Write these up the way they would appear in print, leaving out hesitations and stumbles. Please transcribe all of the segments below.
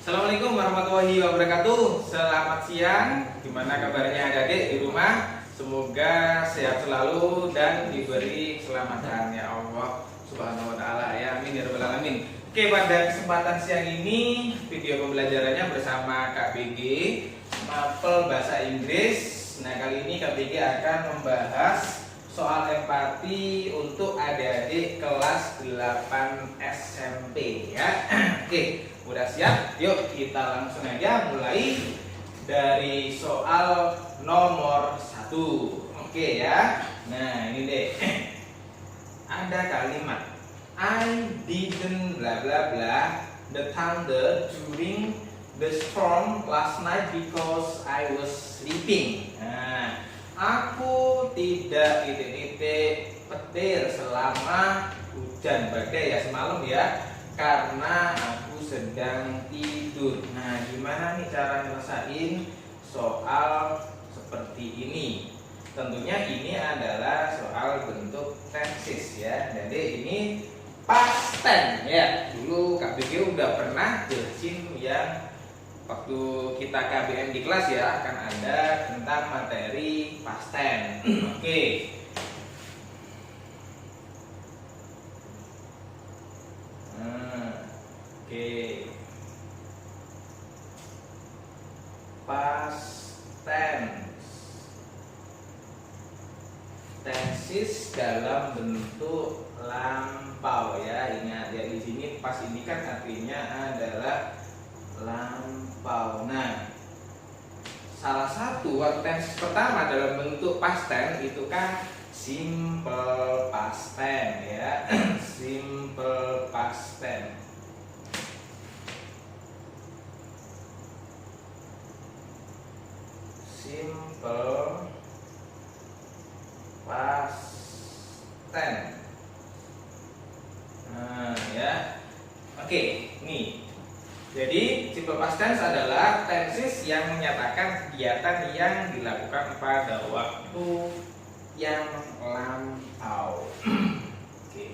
Assalamualaikum warahmatullahi wabarakatuh. Selamat siang. Gimana kabarnya adik-adik di rumah? Semoga sehat selalu dan diberi keselamatan ya Allah Subhanahu wa taala ya. Amin ya rabbal alamin. Oke, pada kesempatan siang ini video pembelajarannya bersama Kak BG Mapel Bahasa Inggris. Nah, kali ini Kak BG akan membahas soal empati untuk adik-adik kelas 8 SMP ya. Oke, udah siap? Yuk kita langsung aja mulai dari soal nomor 1. Oke ya. Nah, ini deh. Ada kalimat I didn't bla bla bla the thunder during the storm last night because I was sleeping. Nah, aku tidak titik-titik petir selama hujan badai ya semalam ya, karena aku sedang tidur. Nah, gimana nih cara nyelesain soal seperti ini? Tentunya ini adalah soal bentuk tenses ya. Jadi ini past tense ya. Dulu Kak BG udah pernah jelasin yang waktu kita KBM di kelas ya, akan ada tentang materi past tense. Oke. Oke. Past tense. Tenses dalam bentuk lampau ya. Ingat ya, di sini pas ini kan artinya adalah lampau. Nah, salah satu tense pertama dalam bentuk past tense itu kan simple past tense ya. Simple past tense. Simple past tense. Nah, ya. Oke, nih. Jadi simple past tense adalah tenses yang menyatakan kegiatan yang dilakukan pada waktu yang lampau. Oke.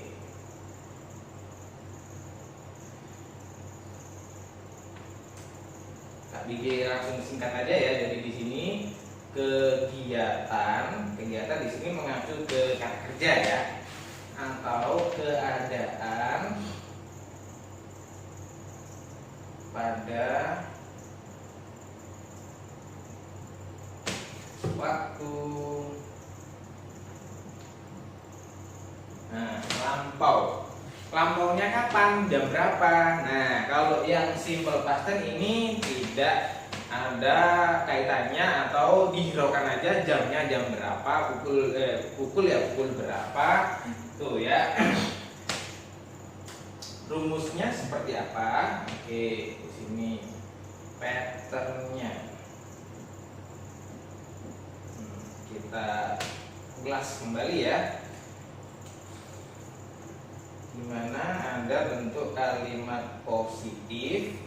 Kak BG langsung singkat aja ya. Jadi di sini kegiatan di sini mengacu ke kata kerja ya, atau keadaan pada waktu lampau. Lampaunya kapan? Jam berapa? Nah, kalau yang simple past tense ini tidak ada kaitannya atau dihiraukan aja jamnya jam berapa, pukul berapa tuh ya. Rumusnya seperti apa? Oke, di sini patternnya kita ulas kembali ya. Dimana ada bentuk kalimat positif,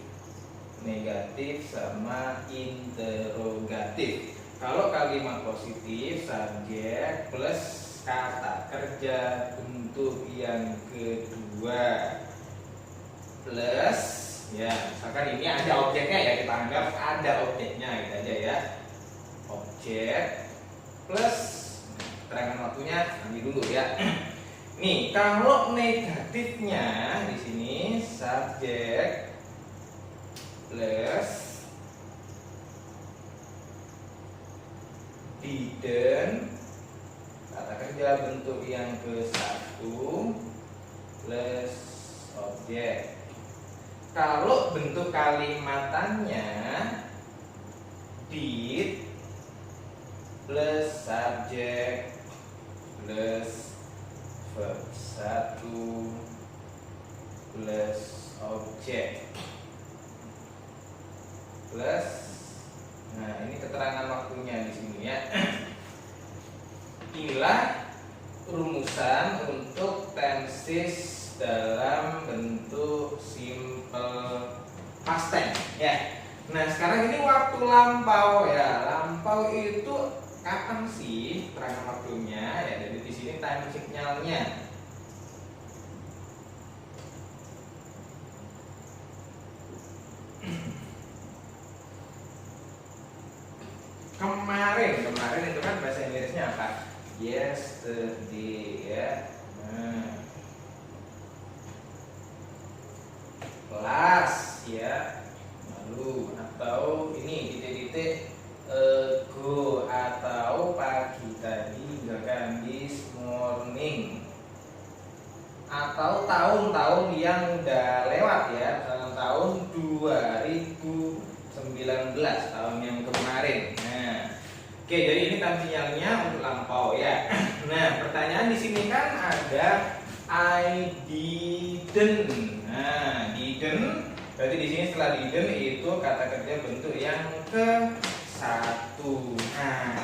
negatif, sama interrogatif. Kalau kalimat positif subjek plus kata kerja untuk yang kedua plus ya, misalkan ini ada objeknya ya, kita anggap ada objeknya gitu aja ya. Objek plus keterangan waktunya ambil dulu ya. Nih, kalau negatifnya di sini subjek plus didn't kata kerja bentuk yang ke-1 plus objek. Kalau bentuk kalimatannya did plus subjek plus verb 1 plus objek plus, nah ini keterangan waktunya di sini ya. Inilah rumusan untuk tenses dalam bentuk simple past tense ya. Nah, sekarang ini waktu lampau ya. Lampau itu kapan sih keterangan waktunya ya? Jadi di sini time signalnya. kemarin. Kemarin itu kan bahasa Inggrisnya apa? Yesterday ya. Kelas ya. Lalu atau ini titik-titik ago atau pagi tadi, misalkan this morning. Atau tahun-tahun yang udah lewat ya, misalkan tahun 2019, tahun yang kemarin. Nah, oke, jadi ini time sinyalnya untuk lampau ya. Nah, pertanyaan di sini kan ada I didn't. Nah, didn't berarti di sini setelah didn't itu kata kerja bentuk yang ke-1. Nah,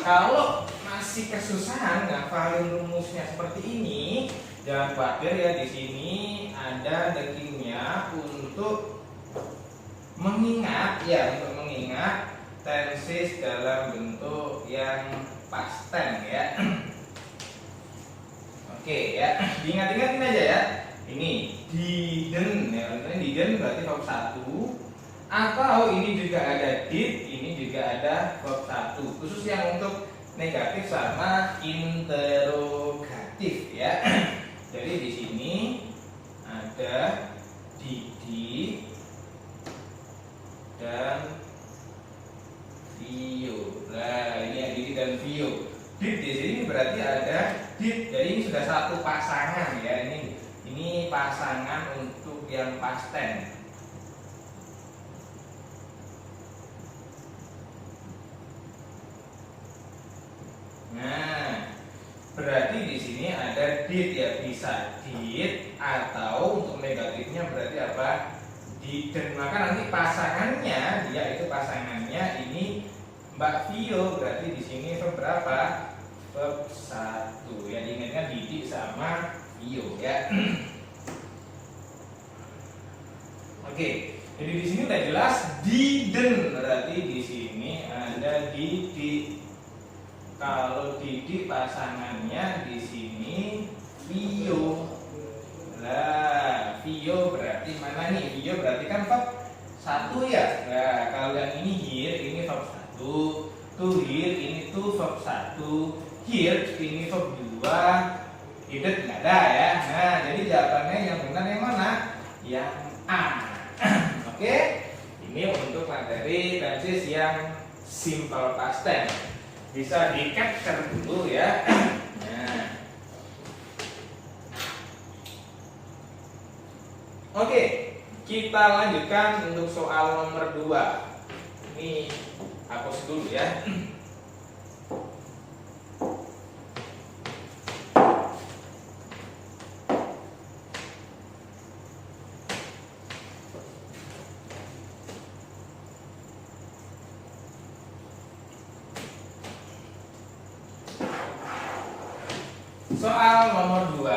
kalau masih kesusahan ngafalin rumusnya seperti ini, jangan khawatir ya, di sini ada dekingnya untuk mengingat ya, untuk mengingat tenses dalam bentuk yang past tense ya. Oke ya, diingat-ingatin aja ya. Ini didn't ya, ini didn't berarti verb 1. Atau ini juga ada did, ini juga ada verb 1. Khusus yang untuk negatif sama interrogatif ya. Jadi di sini ada Didi dan Vio. Nah, ini yang Didi dan Vio. Did di sini berarti ada did. Jadi ini sudah satu pasangan ya. Ini pasangan untuk yang past tense. Nah, berarti di sini ada did ya, bisa did atau untuk negatifnya berarti apa? Didn't. Maka nanti pasangannya, dia itu pasangannya ini Mbak Vio, berarti di sini verb berapa? Verb 1. Ya, diingatkan Didi sama Vio ya. Oke, jadi di sini udah jelas didn't, berarti di sini ada Didi. Kalau Didi pasangannya di sini Vio. Lah, Vio berarti mana nih? Vio berarti kan verb 1 ya. Nah, kalau yang ini here, ini verb 1. To here, ini to verb 1. Here, ini verb 2. Didn't nggak ada ya. Nah, jadi jawabannya yang benar yang mana? Yang A. Oke, ini untuk materi tenses yang simple past tense. Bisa di capture dulu ya. Nah. Oke, kita lanjutkan untuk soal nomor 2. Ini hapus dulu ya. Soal nomor 2,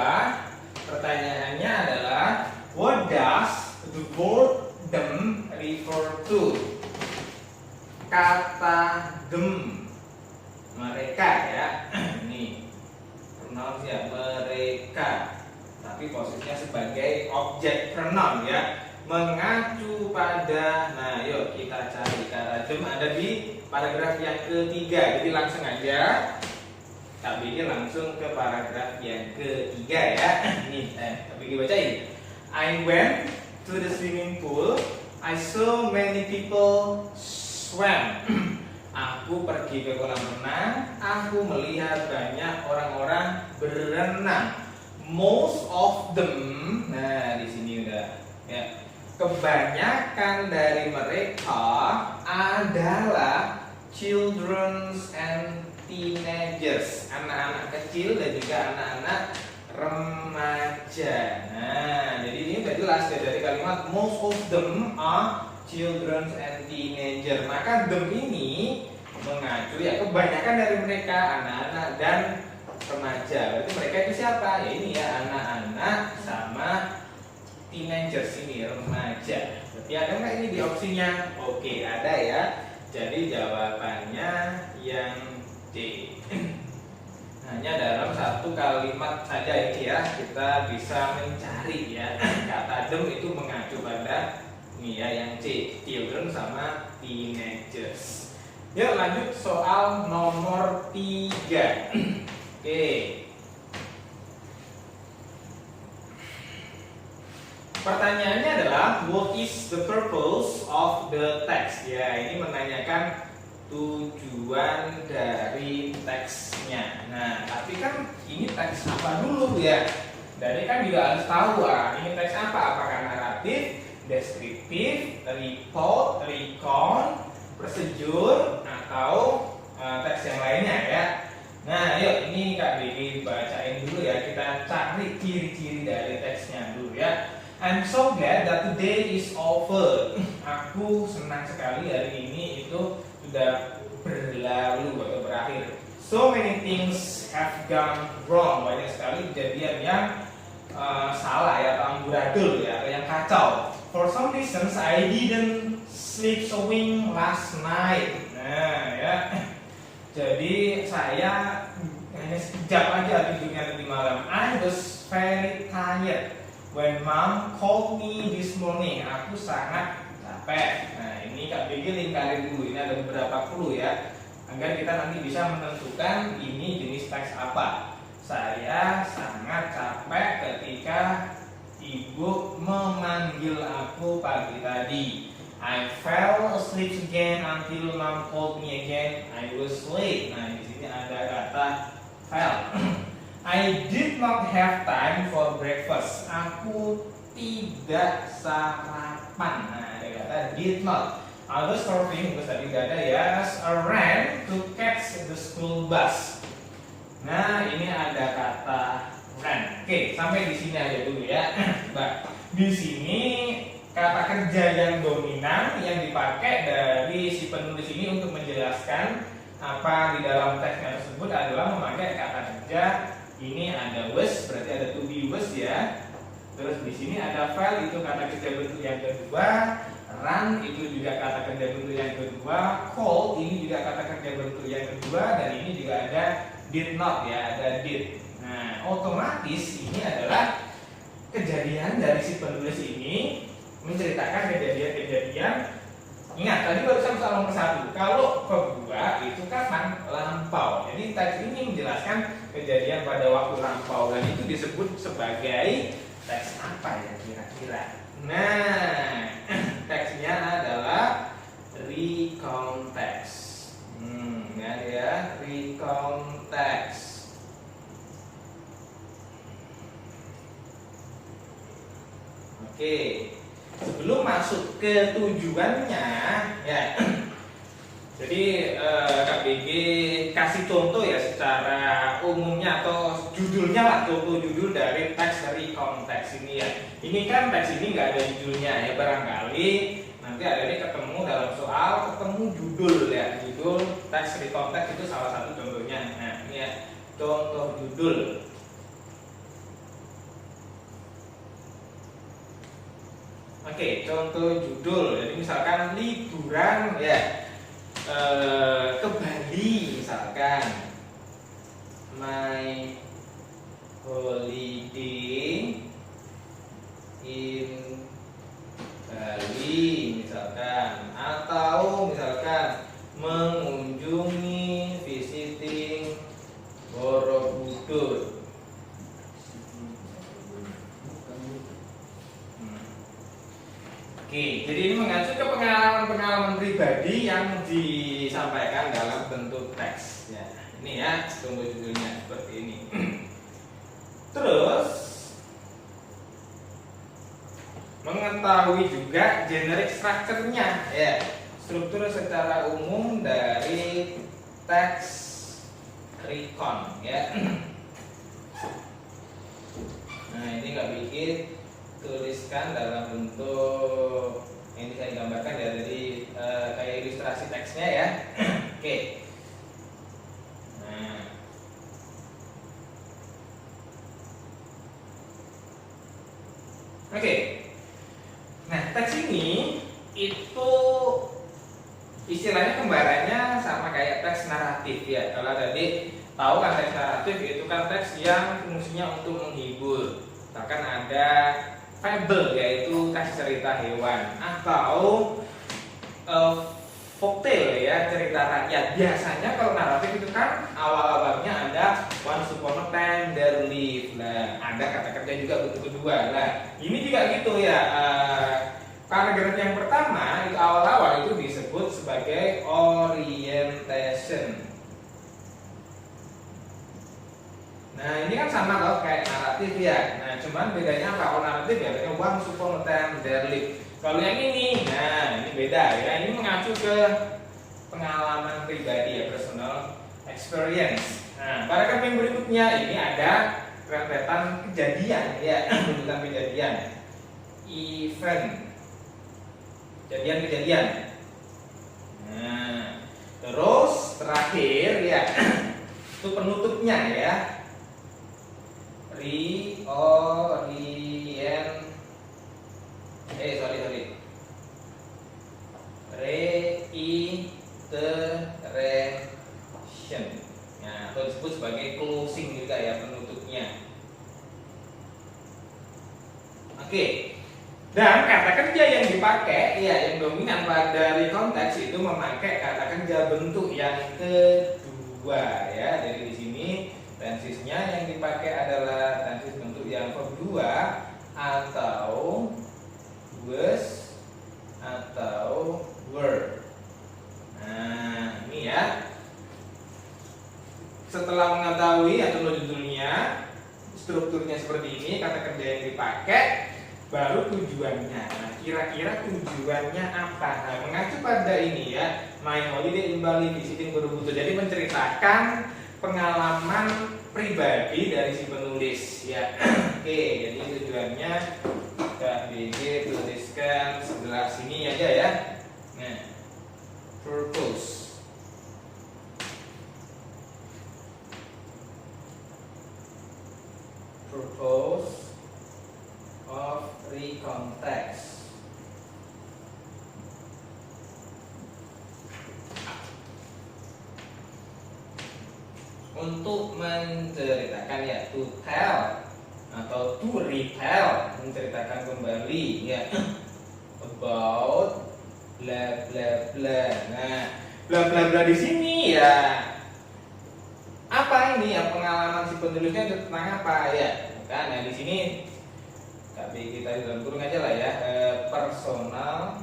pertanyaannya adalah what does the verb them refer to? Kata them, mereka ya. Ini pronoun ya, mereka. Tapi posisinya sebagai objek pronoun ya, mengacu pada. Nah, yuk kita cari kata them ada di paragraf yang ketiga. Jadi langsung aja tak bikin langsung ke paragraf yang ketiga ya. Nih, tapi bacain. I went to the swimming pool. I saw many people swam. Aku pergi ke kolam renang. Aku melihat banyak orang-orang berenang. Most of them. Nah, di sini udah ya. Kebanyakan dari mereka adalah children and teenagers, anak-anak kecil dan juga anak-anak remaja. Nah, jadi ini udah jelas ya dari kalimat most of them are children and teenagers. Maka them ini mengacu ya kebanyakan dari mereka anak-anak dan remaja. Berarti mereka itu siapa? Ya ini ya anak-anak sama teenagers ini remaja. Berarti ada nggak ini di opsinya? Oke, ada ya. Jadi jawabannya yang D. Hanya dalam satu kalimat saja ini ya kita bisa mencari ya kata them itu mengacu pada ini ya yang C, children sama teenagers. Yuk lanjut soal nomor 3. Oke. Pertanyaannya adalah what is the purpose of the text? Ya, ini menanyakan tujuan dari teksnya. Nah, tapi kan ini teks apa dulu ya? Dari kan juga harus tahu ini teks apa? Apakah naratif, deskriptif, report, recount, procedure, atau teks yang lainnya ya? Nah, yuk ini Kak Diki bacain dulu ya. Kita cari ciri-ciri dari teksnya dulu ya. I'm so glad that today is over. Aku senang sekali hari ini itu sudah berlalu atau berakhir. So many things have gone wrong. Banyak sekali kejadian yang salah ya, atau amburadul ya, atau yang kacau. For some reasons I didn't sleep so well last night. Nah ya, jadi saya hanya sekejap aja tidurnya tadi malam. I was very tired when mom called me this morning. Aku sangat capek. Nah ini Kak Begi lingkarin dulu. Ini ada beberapa clue ya, agar kita nanti bisa menentukan ini jenis teks apa. Saya sangat capek ketika ibu memanggil aku pagi tadi. I fell asleep again until mom called me again. I was late. Nah di sini ada kata fell. I did not have time for breakfast. Aku tidak sarapan. Nah, ada kata did not. I was starving, terus tadi udah ada ya. I ran to catch the school bus. Nah, ini ada kata ran. Oke, sampai di sini aja dulu ya. Bah, di sini kata kerja yang dominan yang dipakai dari si penulis ini untuk menjelaskan apa di dalam teksnya tersebut adalah memakai kata kerja. Ini ada was, berarti ada to be was ya. Terus di sini ada file, itu kata kerja bentuk yang kedua. Run itu juga kata kerja bentuk yang kedua. Call ini juga kata kerja bentuk yang kedua. Dan ini juga ada did not ya, ada did. Nah, otomatis ini adalah kejadian dari si penulis ini menceritakan kejadian-kejadian. Ingat, tadi barusan soal nomor 1. Kalau kedua itu kapan? Lampau. Jadi teks ini menjelaskan kejadian pada waktu lampau dan itu disebut sebagai teks apa ya kira-kira? Nah, teksnya adalah recount text. Ya, recount text. Oke. Sebelum masuk ke tujuannya ya, jadi Kak BG kasih contoh ya secara umumnya atau judulnya lah, contoh judul dari teks dari konteks ini ya. Ini kan teks ini nggak ada judulnya ya, barangkali nanti ada ini ketemu dalam soal ketemu judul ya, judul teks dari konteks itu salah satu contohnya. Nah ini ya contoh judul. Oke, contoh judul. Jadi misalkan liburan ya ke Bali misalkan. My holiday in Bali misalkan, atau misalkan mengunjungi visiting Borobudur. Oke, jadi ini mengacu ke pengalaman-pengalaman pribadi yang disampaikan dalam bentuk teks. Ya, ini ya contoh judulnya seperti ini. Terus mengetahui juga generic structure-nya, ya, struktur secara umum dari teks recount, ya. Nah ini nggak bikin, tuliskan dalam bentuk ini saya gambarkan ya, dari kayak ilustrasi teksnya ya. Oke. Nah. Oke. Nah, teks ini itu istilahnya kembarannya sama kayak teks naratif ya. Kalau tadi tahu kan teks naratif itu kan teks yang fungsinya untuk menghibur. Bahkan ada fable yaitu teks cerita hewan, atau folktale ya, cerita rakyat. Biasanya kalau naratif itu kan awal-awalnya ada once upon a time there lived. Nah, ada kata kerja juga bentuk kedua. Nah, ini juga gitu ya. Paragraf yang pertama itu awal-awal itu disebut sebagai orientation. Nah, ini kan sama loh kayak naratif ya. Nah, cuman bedanya apa? Kalau naratif ya bedanya once upon a time there lived. Kalau yang ini, nah ini beda ya. Ini mengacu ke pengalaman pribadi ya, personal experience. Nah, paragraf yang berikutnya ini ada rentetan kejadian ya, rentetan kejadian, event, kejadian-kejadian. Nah, terus terakhir ya, itu penutupnya ya, reiteration. Nah, atau disebut sebagai closing juga ya, penutupnya. Oke. Dan kata kerja yang dipakai ya, yang dominan pada konteks itu memakai kata kerja bentuk yang kedua ya. Jadi di sini tensisnya yang dipakai adalah tensis bentuk yang verb 2 atau was atau were. Nah, ini ya. Setelah mengetahui atau judulnya, strukturnya seperti ini, kata kerja yang dipakai, baru tujuannya. Nah, kira-kira tujuannya apa? Nah, mengacu pada ini ya, my holiday in Bali visiting Borobudur. Jadi menceritakan pengalaman pribadi dari si penulis ya. Oke, jadi tujuannya KBG tuliskan sebelah sini aja ya. Nah, purpose. Purpose of recontext. Untuk menceritakan ya, to tell atau to retell, menceritakan kembali ya, about bla bla bla. Nah, bla bla bla di sini ya, apa ini ya, pengalaman si penulisnya tentang apa ya? Kan nah, di sini tapi kita di dalam kurung aja lah ya, personal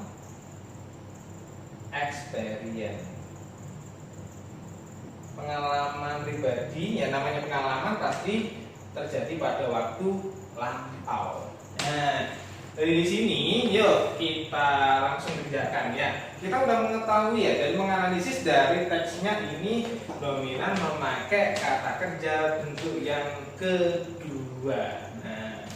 experience, pengalaman pribadi ya. Namanya pengalaman pasti terjadi pada waktu lampau. Nah, dari di sini yuk kita langsung kerjakan ya. Kita udah mengetahui ya, dari menganalisis dari teksnya ini dominan memakai kata kerja bentuk yang kedua. Nah,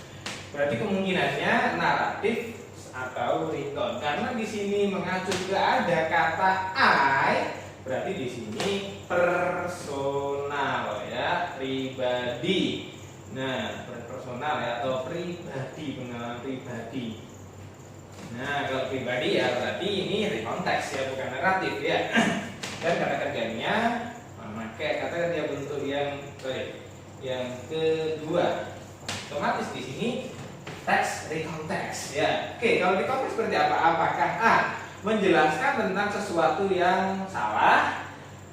berarti kemungkinannya naratif atau recon, karena di sini mengacu ke ada kata I, berarti di sini personal ya, pribadi. Nah, personal ya, atau pribadi, pengalaman pribadi. Nah, kalau pribadi ya berarti ini rekonteks ya, bukan naratif ya. Dan kata kerjanya memakai kata kerja bentuk yang kedua. Otomatis di sini teks rekonteks ya. Oke, kalau rekonteks seperti apa? Apakah A, menjelaskan tentang sesuatu yang salah?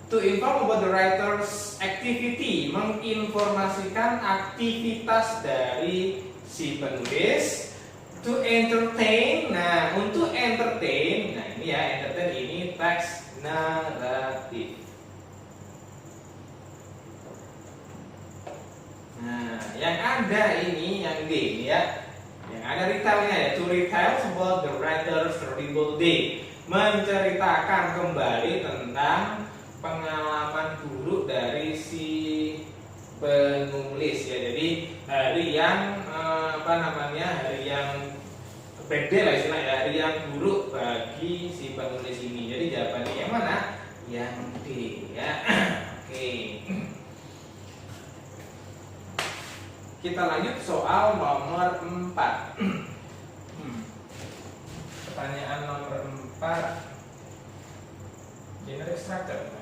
To inform about the writer's activity, menginformasikan aktivitas dari si penulis. To entertain, nah untuk entertain, nah ini ya, entertain ini teks naratif. Nah, yang ada ini yang D ya, yang ada retellnya ya, to retell about the writer's terrible day, menceritakan kembali tentang pengalaman buruk dari si penulis ya. Jadi hari yang hari yang bad day lah istilahnya, hari yang buruk bagi si penulis ini. Jadi jawabannya yang mana? Yang D ya. Oke. Kita lanjut soal nomor 4. Pertanyaan nomor 4. Generic structure.